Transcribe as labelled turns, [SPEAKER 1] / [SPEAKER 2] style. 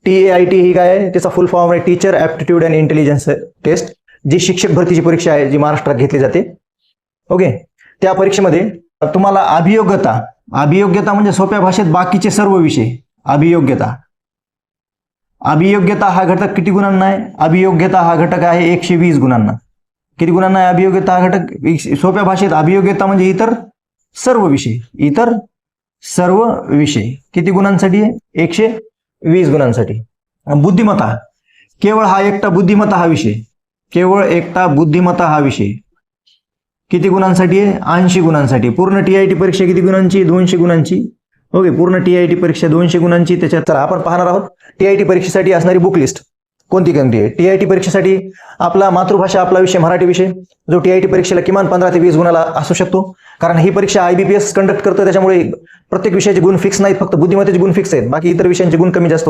[SPEAKER 1] TAIT ही काय आहे, त्याचा फुल फॉर्म आहे teacher aptitude and intelligence test, जी शिक्षक भरतीची परीक्षा आहे, जी महाराष्ट्रात घेतली जाते. ओके, त्या परीक्षेमध्ये तुम्हाला अभियोग्यता म्हणजे सोप्या भाषेत बाकीचे सर्व विषय. अभियोग्यता हा घटक किती गुणांना आहे? अभियोग्यता हा घटक आहे 120 गुणांना. किती गुणांना आहे अभियोग्यता हा घटक? सोप्या भाषेत अभियोग्यता म्हणजे इतर सर्व विषय किती गुणांसाठी आहे? 120 गुणांसाठी. बुद्धिमत्ता, केवळ एकटा बुद्धिमत्ता हा विषय किती गुणांसाठी आहे? 80 गुणांसाठी. पूर्ण TIT परीक्षा किती गुणांची? 200 गुणांची. ओके, पूर्ण TIT परीक्षा 200 गुणांची. त्याच्यात चला आपण पाहणार आहोत TIT परीक्षेसाठी असणारी बुक लिस्ट कोणती आहे. TIT परीक्षेसाठी आपला मातृभाषा, आपला विषय मराठी विषय, जो TIT परीक्षेला किमान 15 ते 20 गुणाला असू शकतो. कारण ही परीक्षा IBPS कंडक्ट करतं, त्याच्यामुळे प्रत्येक विषयाचे गुण फिक्स नाहीत, फक्त बुद्धिमत्तेचे गुण फिक्स आहेत. बाकी इतर विषयांचे गुण कमी जास्त होऊ शकतात.